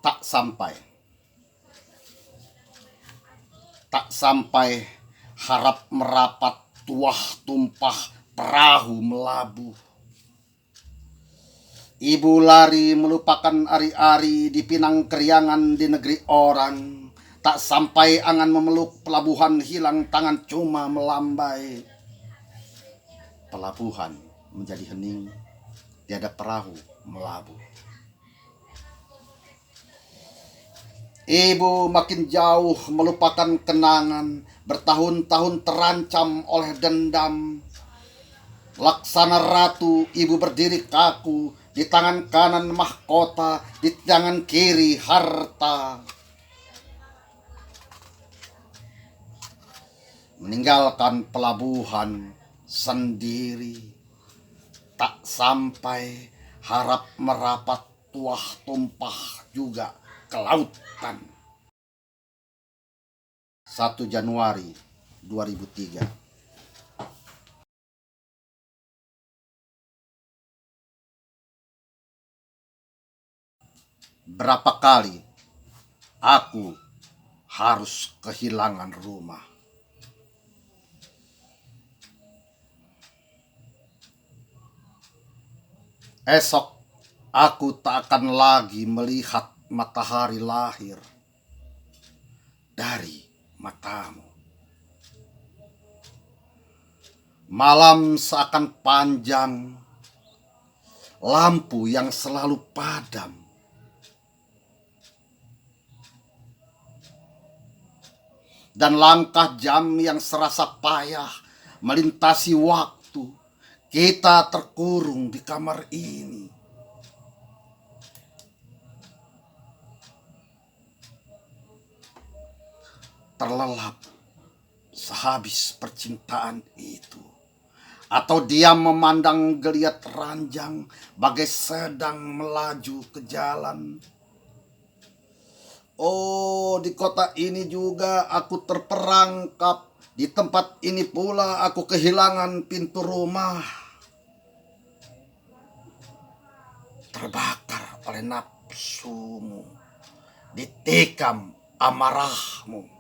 Tak sampai, tak sampai, harap merapat, tuah tumpah, perahu melabuh. Ibu lari melupakan ari-ari di pinang keriangan di negeri orang. Tak sampai angan memeluk pelabuhan, hilang tangan cuma melambai. Pelabuhan menjadi hening, tiada perahu melabuh. Ibu makin jauh melupakan kenangan, bertahun-tahun terancam oleh dendam. Laksana ratu, ibu berdiri kaku, di tangan kanan mahkota, di tangan kiri harta. Meninggalkan pelabuhan sendiri, tak sampai, harap merapat, tuah tumpah juga ke lautan. 1 Januari 2003. Berapa kali aku harus kehilangan rumah. Esok aku tak akan lagi melihat matahari lahir dari matamu. Malam seakan panjang, lampu yang selalu padam. Dan langkah jam yang serasa payah melintasi waktu. Kita terkurung di kamar ini. Terlelap sehabis percintaan itu. Atau diam memandang geliat ranjang bagai sedang melaju ke jalan. Oh, di kota ini juga aku terperangkap. Di tempat ini pula aku kehilangan pintu rumah. Terbakar oleh nafsumu, ditikam amarahmu.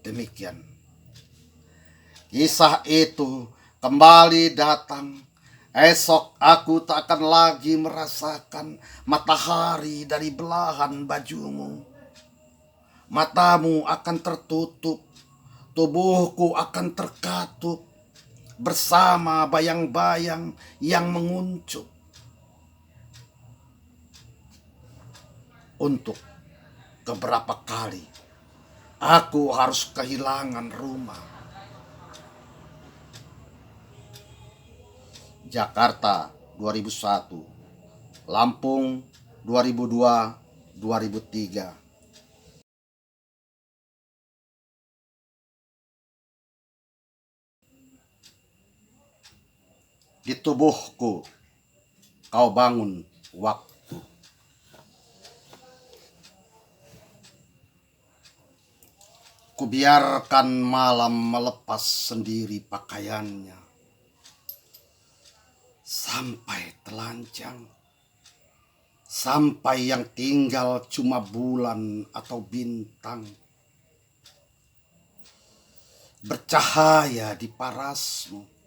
Demikian kisah itu kembali datang. Esok aku tak akan lagi merasakan matahari dari belahan bajumu. Matamu akan tertutup, tubuhku akan terkatup bersama bayang-bayang yang menguncup. Untuk keberapa kali aku harus kehilangan rumah. Jakarta 2001, Lampung 2002-2003. Di tubuhku kau bangun waktu. Kubiarkan malam melepas sendiri pakaiannya. Sampai telanjang. Sampai yang tinggal cuma bulan atau bintang. Bercahaya di parasmu.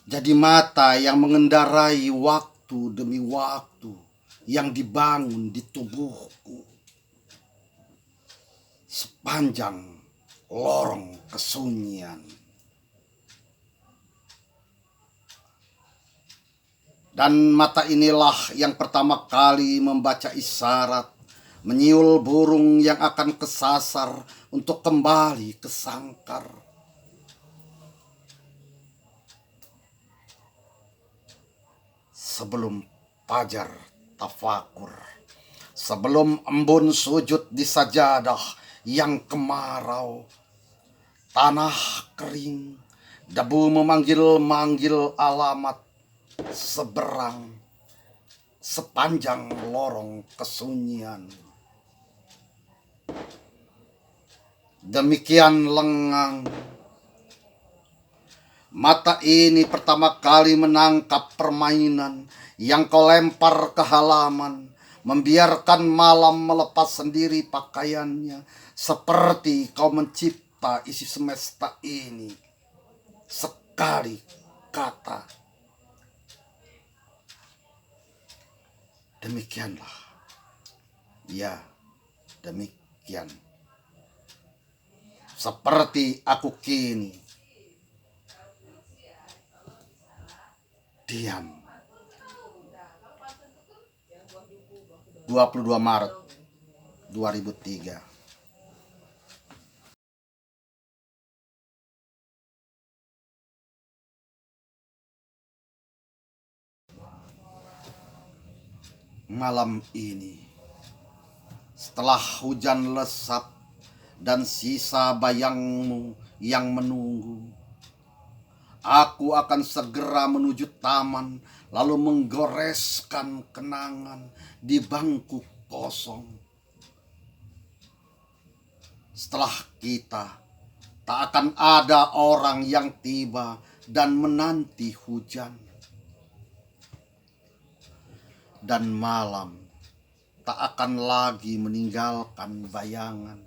Jadi mata yang mengendarai waktu demi waktu yang dibangun di tubuhku. Sepanjang lorong kesunyian. Dan mata inilah yang pertama kali membaca isyarat, menyiul burung yang akan kesasar untuk kembali ke sangkar. Sebelum fajar tafakur, sebelum embun sujud di sajadah yang kemarau, tanah kering, debu memanggil-manggil alamat seberang sepanjang lorong kesunyian. Demikian lengang Mata ini pertama kali menangkap permainan yang kau lempar ke halaman, membiarkan malam melepas sendiri pakaiannya, seperti kau mencipta isi semesta ini. Sekali kata, demikianlah. Ya, demikian. Seperti aku kini. Diam. 22 Maret 2003. Malam ini, setelah hujan lesap dan sisa bayangmu yang menunggu, aku akan segera menuju taman, lalu menggoreskan kenangan di bangku kosong. Setelah kita, tak akan ada orang yang tiba dan menanti hujan. Dan malam tak akan lagi meninggalkan bayangan.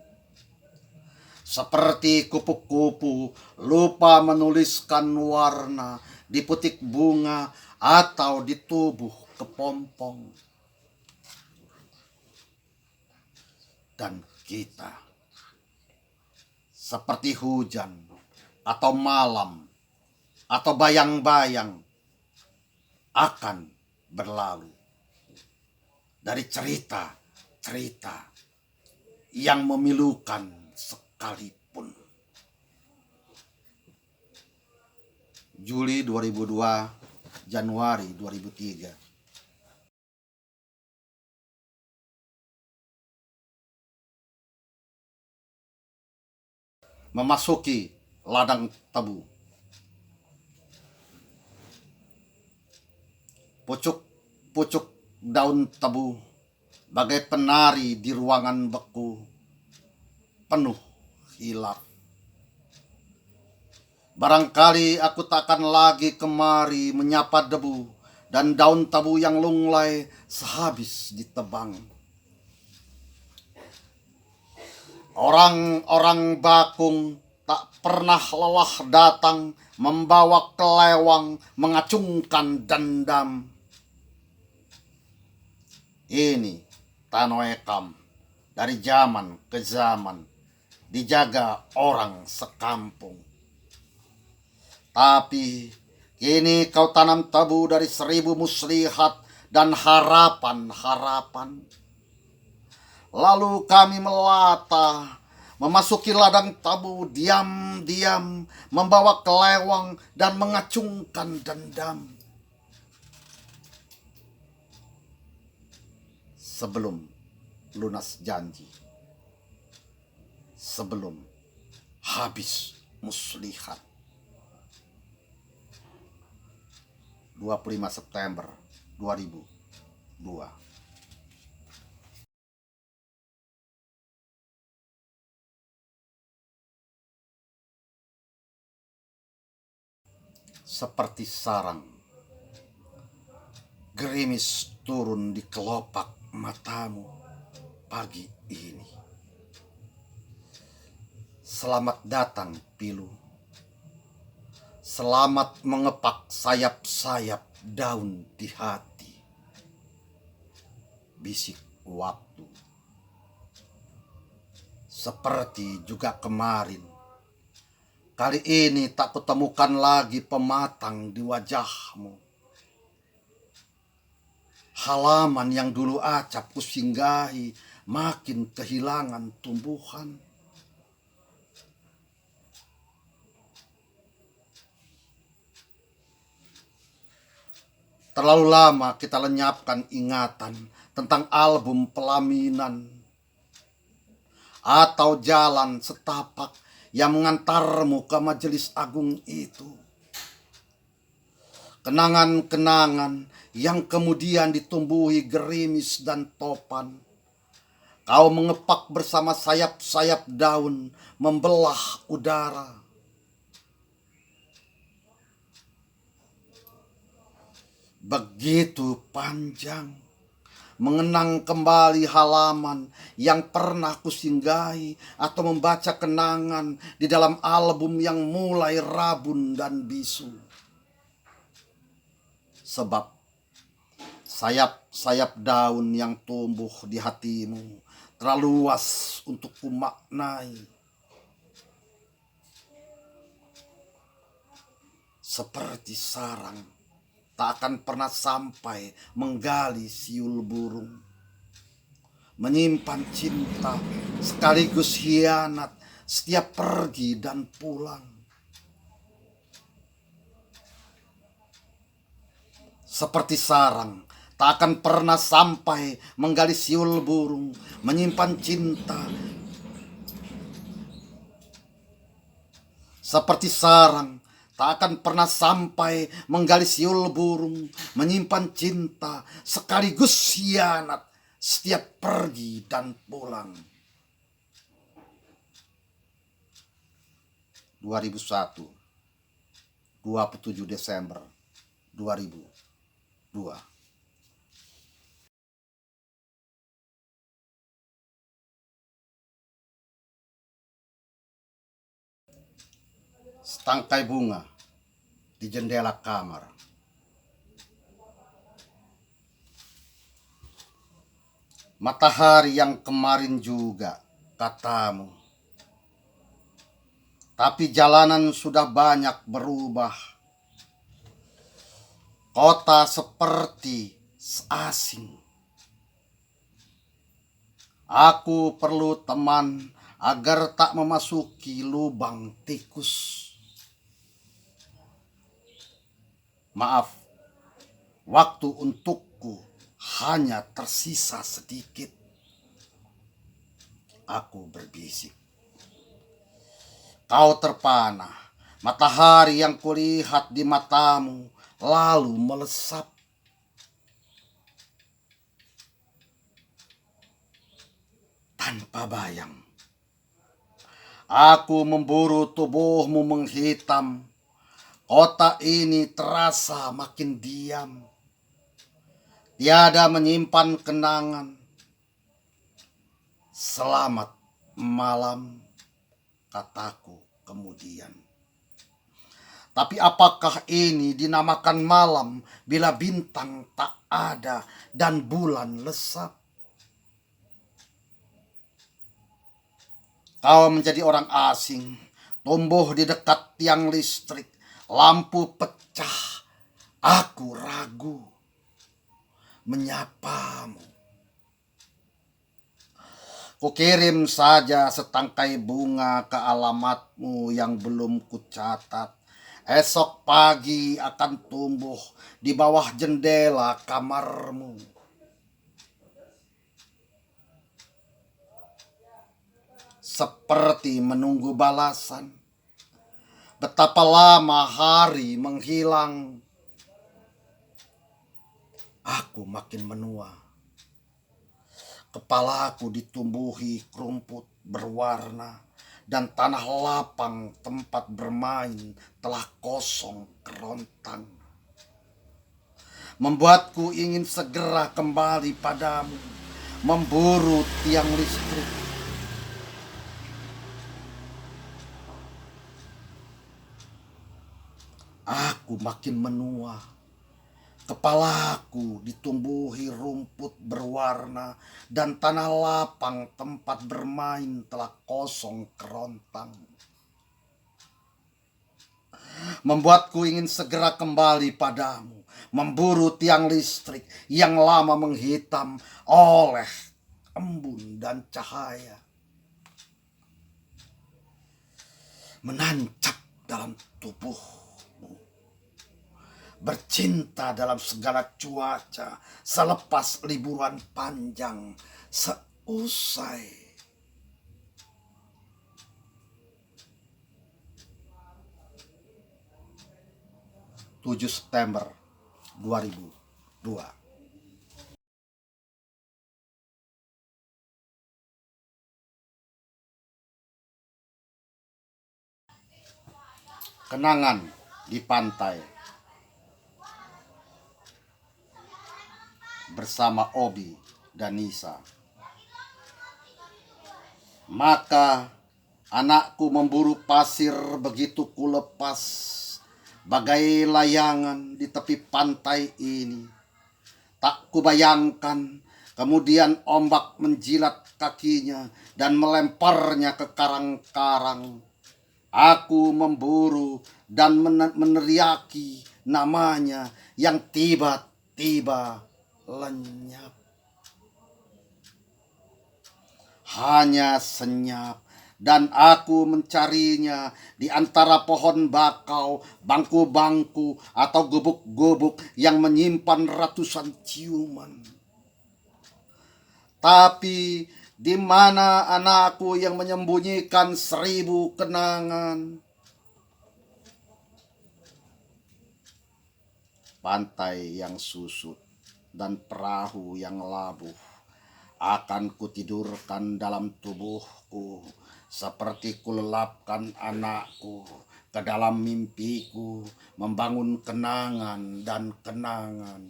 Seperti kupu-kupu lupa menuliskan warna di putik bunga atau di tubuh kepompong. Dan kita, seperti hujan atau malam atau bayang-bayang, akan berlalu dari cerita-cerita yang memilukan sekalipun. Juli 2002, Januari 2003. Memasuki ladang tebu. Pucuk-pucuk daun tebu bagai penari di ruangan beku penuh hilaf. Barangkali aku takkan lagi kemari menyapa debu dan daun tebu yang lunglai sehabis ditebang. Orang-orang bakung tak pernah lelah datang membawa kelewang mengacungkan dendam. Ini Tanoekam dari zaman ke zaman dijaga orang sekampung. Tapi kini kau tanam tebu dari 1000 muslihat dan harapan-harapan. Lalu kami melata, memasuki ladang tebu diam-diam, membawa kelewang dan mengacungkan dendam. Sebelum lunas janji, sebelum habis muslihat. 25 September 2002. Seperti sarang, gerimis turun di kelopak matamu pagi ini. Selamat datang pilu. Selamat mengepak sayap-sayap daun di hati. Bisik waktu. Seperti juga kemarin. Kali ini tak kutemukan lagi pematang di wajahmu. Halaman yang dulu acap kusinggahi makin kehilangan tumbuhan. Terlalu lama kita lenyapkan ingatan tentang album pelaminan atau jalan setapak yang mengantarmu ke majelis agung itu. Kenangan-kenangan yang kemudian ditumbuhi gerimis dan topan. Kau mengepak bersama sayap-sayap daun membelah udara. begitu panjang, mengenang kembali halaman yang pernah kusinggahi atau membaca kenangan di dalam album yang mulai rabun dan bisu. Sebab sayap-sayap daun yang tumbuh di hatimu terlalu luas untuk kumaknai. Seperti sarang tak akan pernah sampai menggali siul burung, menyimpan cinta sekaligus hianat setiap pergi dan pulang. Seperti sarang tak akan pernah sampai menggali siul burung, menyimpan cinta. Seperti sarang tak akan pernah sampai menggali siul burung, menyimpan cinta sekaligus hianat setiap pergi dan pulang. 2001, 27 Desember 2002. Setangkai bunga di jendela kamar. Matahari yang kemarin juga, katamu. Tapi jalanan sudah banyak berubah. Kota seperti asing. Aku perlu teman agar tak memasuki lubang tikus. Maaf, waktu untukku hanya tersisa sedikit. Aku berbisik. Kau terpana, matahari yang kulihat di matamu lalu melesap. Tanpa bayang, aku memburu tubuhmu menghitam. Kota ini terasa makin diam, tiada menyimpan kenangan. Selamat malam, kataku kemudian. Tapi apakah ini dinamakan malam bila bintang tak ada dan bulan lesap? Kau menjadi orang asing, tumbuh di dekat tiang listrik, lampu pecah. Aku ragu menyapamu. Kukirim saja setangkai bunga ke alamatmu yang belum kucatat. Esok pagi akan tumbuh di bawah jendela kamarmu. Seperti menunggu balasan. Betapa lama hari menghilang. Aku makin menua. Kepalaku ditumbuhi rumput berwarna dan tanah lapang tempat bermain telah kosong kerontang. Membuatku ingin segera kembali padamu, memburu tiang listrik. Aku makin menua. Kepalaku ditumbuhi rumput berwarna dan tanah lapang tempat bermain telah kosong kerontang. Membuatku ingin segera kembali padamu, memburu tiang listrik yang lama menghitam oleh embun dan cahaya. Menancap dalam tubuh. Bercinta dalam segala cuaca selepas liburan panjang seusai. 7 September 2002. Kenangan di pantai. bersama Obi dan Nisa. Maka anakku memburu pasir begitu kulepas bagai layangan di tepi pantai ini. Tak kubayangkan kemudian ombak menjilat kakinya dan melemparnya ke karang-karang. Aku memburu dan meneriaki namanya yang tiba-tiba lenyap. Hanya senyap, dan aku mencarinya di antara pohon bakau, bangku-bangku, atau gubuk-gubuk yang menyimpan ratusan ciuman. Tapi di mana anakku yang menyembunyikan 1000 kenangan? Pantai yang susut dan perahu yang labuh akan kutidurkan dalam tubuhku, seperti kulelapkan anakku ke dalam mimpiku, membangun kenangan dan kenangan.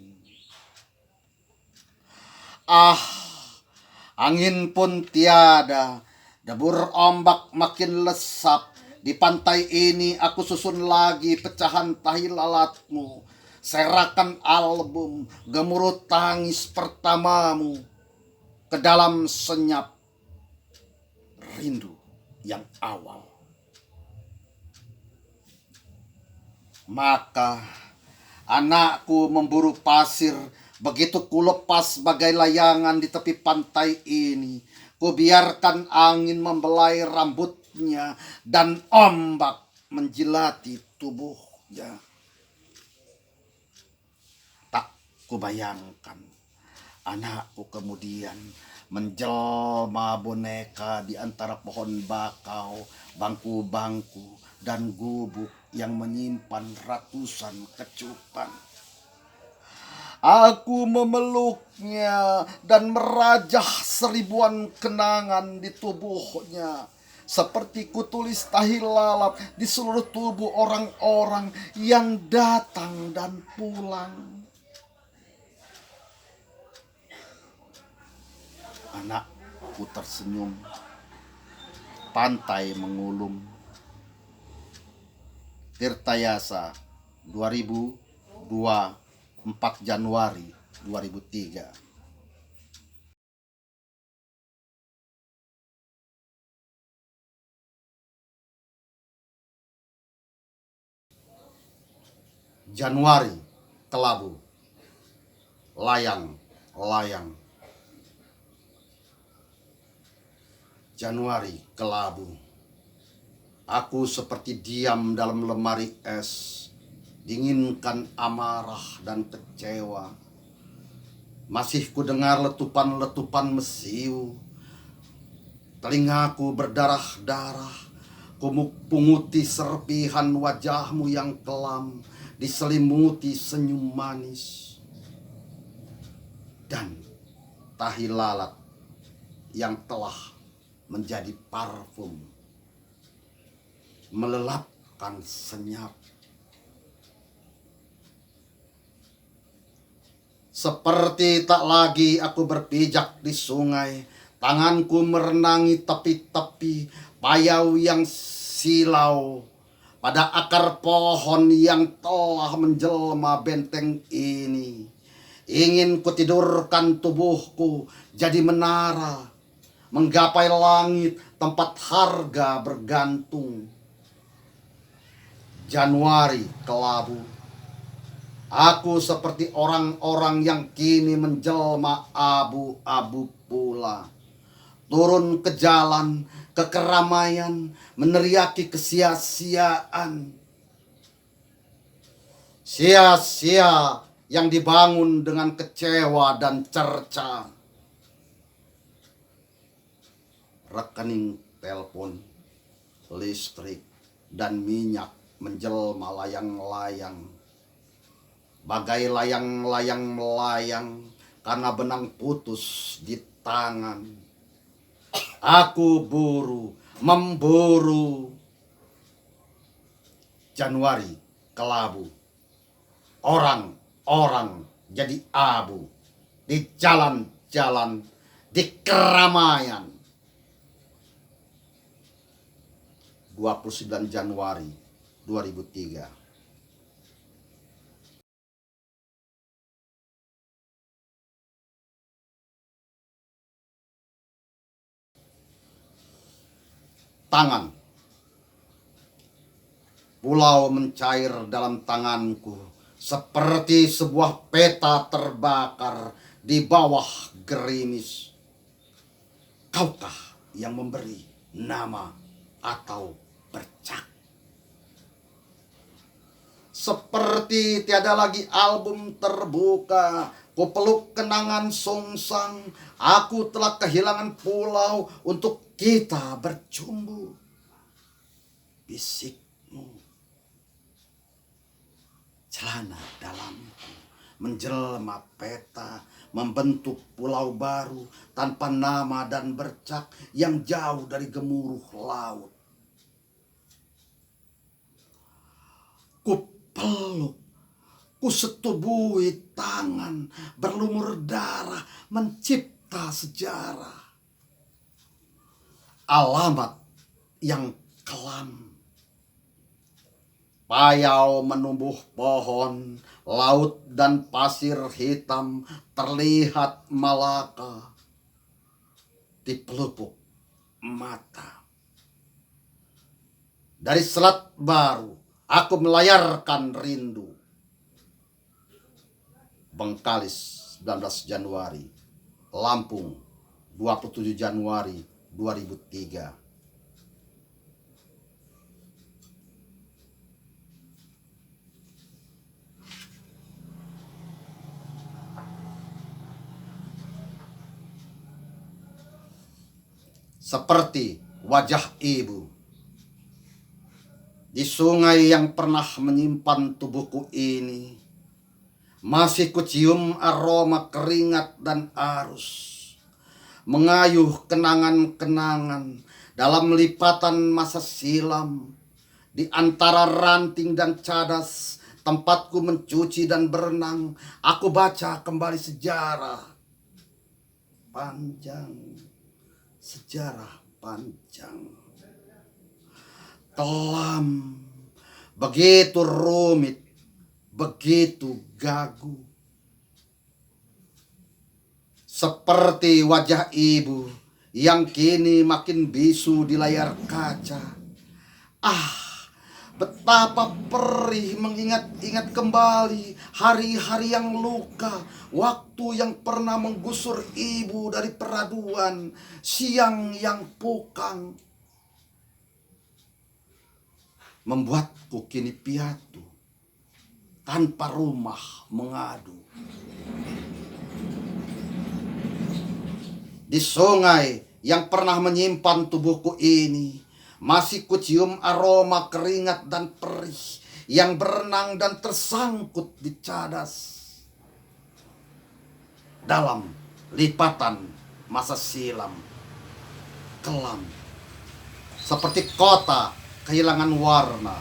Angin pun tiada, debur ombak makin lesap. Di pantai ini aku susun lagi pecahan tahi lalatmu, serakan album gemuruh tangis pertamamu ke dalam senyap rindu yang awal. Maka anakku memburu pasir begitu kulepas bagai layangan di tepi pantai ini. Kubiarkan angin membelai rambutnya dan ombak menjilati tubuhnya. Tak kubayangkan anakku kemudian menjelma boneka di antara pohon bakau, bangku-bangku, dan gubuk yang menyimpan ratusan kecupan. Aku memeluknya dan merajah 1000-an kenangan di tubuhnya, seperti kutulis tahi lalat di seluruh tubuh orang-orang yang datang dan pulang. Anakku tersenyum, pantai mengulum. Tirtayasa 2002, 4 Januari 2003. Januari, kelabu, layang. Januari, kelabu. Aku seperti diam dalam lemari es, dinginkan amarah dan kecewa. Masih kudengar letupan-letupan mesiu. Telingaku berdarah-darah. Punguti serpihan wajahmu yang kelam, diselimuti senyum manis. Dan tahi lalat yang telah menjadi parfum, melelapkan senyap. Seperti tak lagi aku berpijak di sungai, tanganku merenangi tepi-tepi payau yang silau, pada akar pohon yang telah menjelma benteng ini. Ingin kutidurkan tubuhku jadi menara, menggapai langit tempat harga bergantung. Januari, kelabu. Aku seperti orang-orang yang kini menjelma abu-abu pula. Turun ke jalan, ke keramaian, meneriaki kesia-siaan. Sia-sia yang dibangun dengan kecewa dan cerca. Rekening telepon, listrik, dan minyak menjelma layang-layang. Bagai layang-layang melayang karena benang putus di tangan. Aku memburu. Januari, kelabu. Orang jadi abu. di jalan-jalan, di keramaian. 29 Januari 2003. Tangan. Pulau mencair dalam tanganku seperti sebuah peta terbakar di bawah gerimis. Kaukah yang memberi nama atau bercak? Seperti tiada lagi album terbuka, ku peluk kenangan songsang. Aku telah kehilangan pulau untuk kita bercumbu. Bisikmu, celana dalamku menjelma peta, membentuk pulau baru tanpa nama dan bercak yang jauh dari gemuruh laut. Ku peluk, ku setubui tangan, berlumur darah, mencipta sejarah. Alamat yang kelam. Payau menumbuh pohon, laut dan pasir hitam terlihat Malaka di pelupuk mata. Dari Selat Baru, aku melayarkan rindu. Bengkalis 19 Januari, Lampung 27 Januari 2003. Seperti wajah ibu di sungai yang pernah menyimpan tubuhku ini, masih kucium aroma keringat dan arus, mengayuh kenangan-kenangan dalam lipatan masa silam. Di antara ranting dan cadas, tempatku mencuci dan berenang, aku baca kembali sejarah panjang. Sejarah panjang, kelam, begitu rumit, begitu gagu. Seperti wajah ibu yang kini makin bisu di layar kaca. Betapa perih mengingat-ingat kembali hari-hari yang luka, waktu yang pernah menggusur ibu dari peraduan, siang yang pukang, membuatku kini piatu, tanpa rumah mengadu. Di sungai yang pernah menyimpan tubuhku ini, masih kucium aroma keringat dan perih yang berenang dan tersangkut di cadas. Dalam lipatan masa silam, kelam, seperti kota kehilangan warna.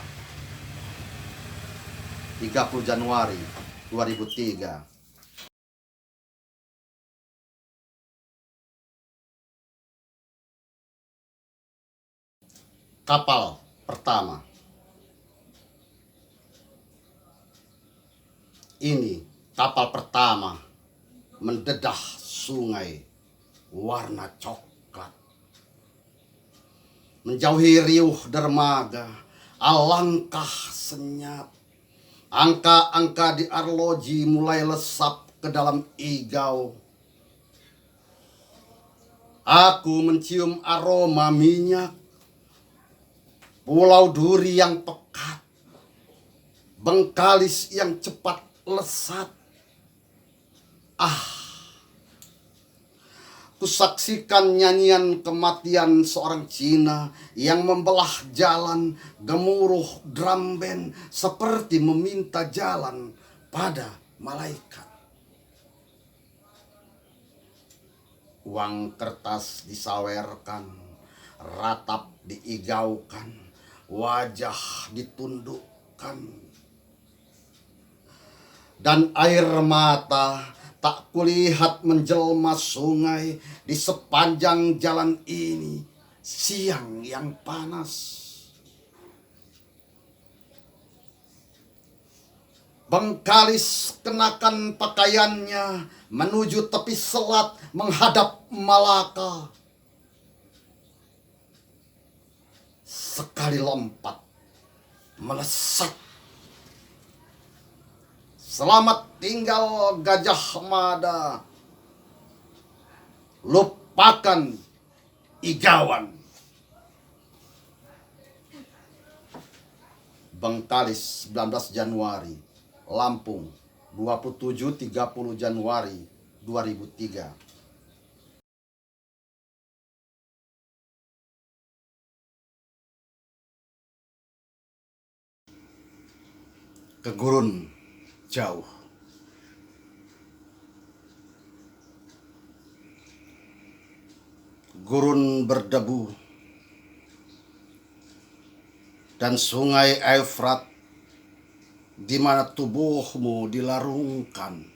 30 Januari 2003. Kapal pertama. Ini kapal pertama mendedah sungai warna coklat, menjauhi riuh dermaga, alangkah senyap. Angka-angka di arloji mulai lesap ke dalam igau. Aku mencium aroma minyak, pulau duri yang pekat, Bengkalis yang cepat lesat. Kusaksikan nyanyian kematian seorang Cina yang membelah jalan, gemuruh drum band seperti meminta jalan pada malaikat. Uang kertas disawerkan, ratap diigaukan, wajah ditundukkan, dan air mata Tak kulihat menjelma sungai di sepanjang jalan ini, siang yang panas. Bengkalis kenakan pakaiannya menuju tepi selat menghadap Malaka. Sekali lompat melesat. Selamat tinggal Gajah Mada. Lupakan Igawan. Bengkalis 19 Januari, Lampung 27-30 Januari 2003. Ke gurun jauh. Gurun berdebu dan sungai Eufrat di mana tubuhmu dilarungkan.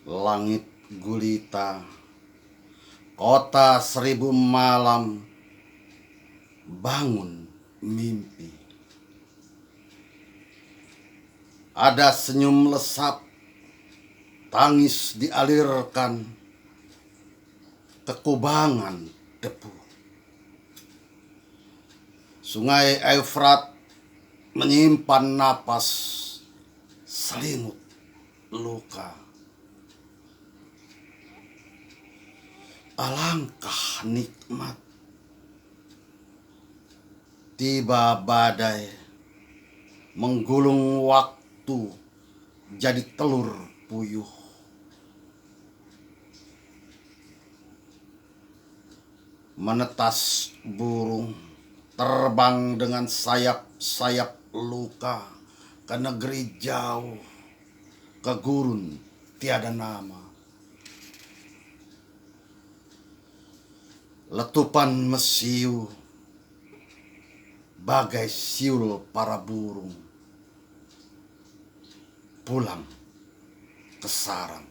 Langit gulita, kota seribu malam, bangun mimpi. Ada senyum lesap, tangis dialirkan, kekubangan debu. Sungai Eufrat menyimpan napas, selimut luka. Alangkah nikmat. Tiba badai, menggulung waktu jadi telur puyuh. Menetas burung, terbang dengan sayap-sayap luka ke negeri jauh, ke gurun tiada nama. Letupan mesiu, bagai siul para burung, pulang ke sarang.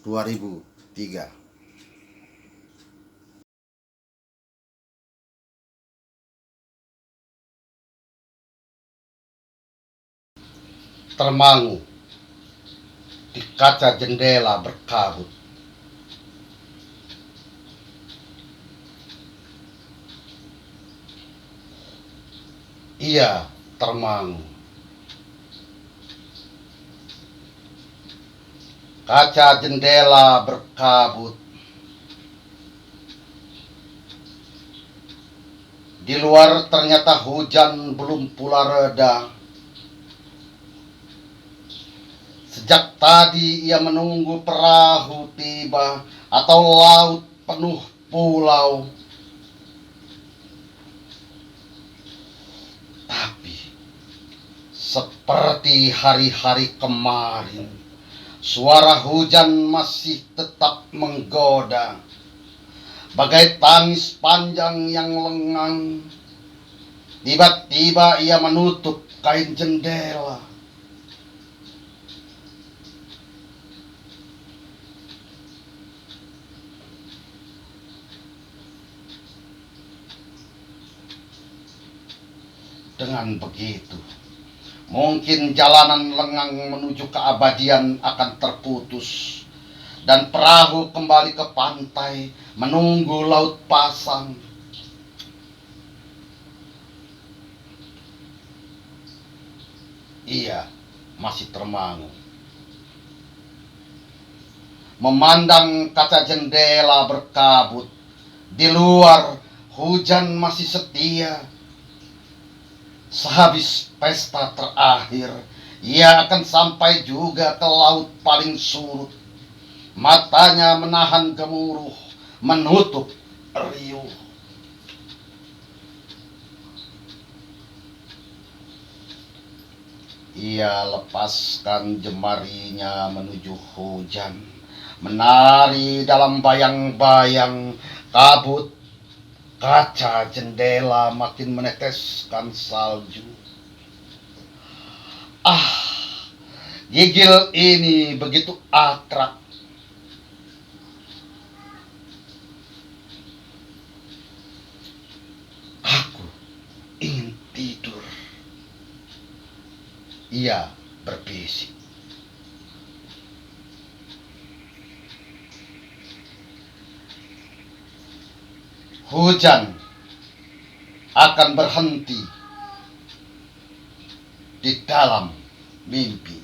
2003. Termangu di kaca jendela berkabut. Ia termangu. Kaca jendela berkabut. Di luar ternyata hujan belum pula reda. Sejak tadi ia menunggu perahu tiba atau laut penuh pulau. Tapi seperti hari-hari kemarin, suara hujan masih tetap menggoda. Bagai tangis panjang yang lengang. Tiba-tiba ia menutup kain jendela. Dengan begitu, mungkin jalanan lengang menuju keabadian akan terputus, dan perahu kembali ke pantai menunggu laut pasang. Ia masih termangu, memandang kaca jendela berkabut. Di luar hujan masih setia. Sehabis pesta terakhir, ia akan sampai juga ke laut paling surut. Matanya menahan gemuruh, menutup riuh. Ia lepaskan jemarinya menuju hujan, menari dalam bayang-bayang kabut. Kaca jendela makin meneteskan salju. Ah, gigil ini begitu akrab. Aku ingin tidur. Ia berbisik. Hujan akan berhenti di dalam mimpi.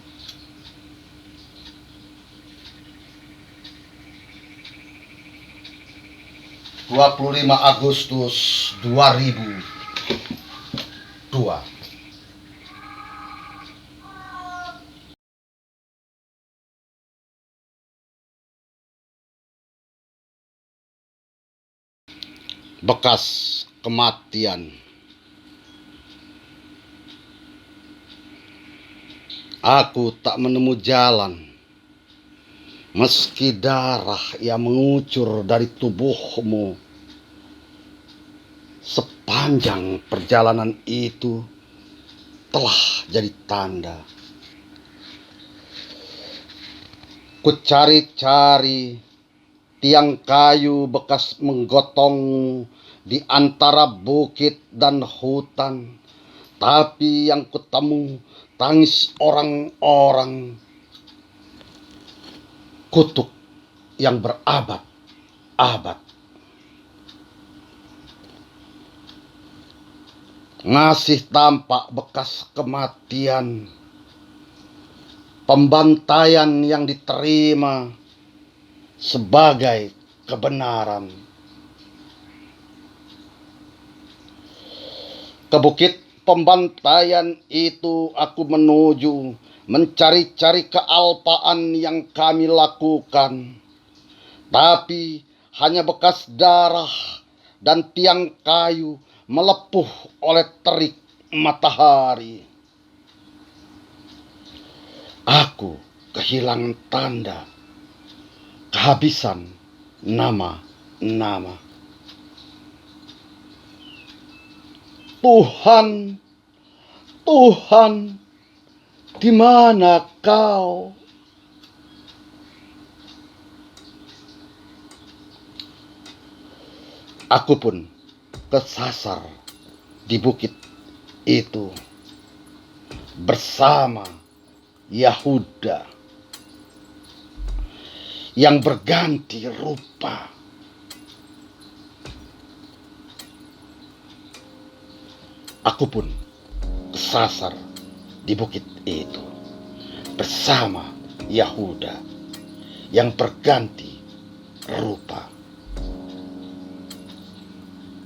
25 Agustus 2002. Bekas kematian. Aku tak menemu jalan, meski darah yang mengucur dari tubuhmu. Sepanjang perjalanan itu telah jadi tanda. Ku cari-cari tiang kayu bekas menggotong di antara bukit dan hutan, tapi yang kutemu tangis orang-orang, kutuk yang berabad-abad. Masih tampak bekas kematian, pembantaian yang diterima sebagai kebenaran. Ke bukit pembantaian itu aku menuju, mencari-cari kealpaan yang kami lakukan. Tapi hanya bekas darah dan tiang kayu melepuh oleh terik matahari. Aku kehilangan tanda, kehabisan nama-nama. Tuhan, Tuhan, di mana kau? Aku pun kesasar di bukit itu bersama Yahuda yang berganti rupa. Aku pun kesasar di bukit itu bersama Yahuda yang berganti rupa.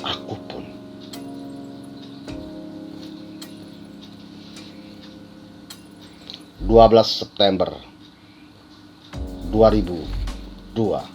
Aku pun. 12 September 2002.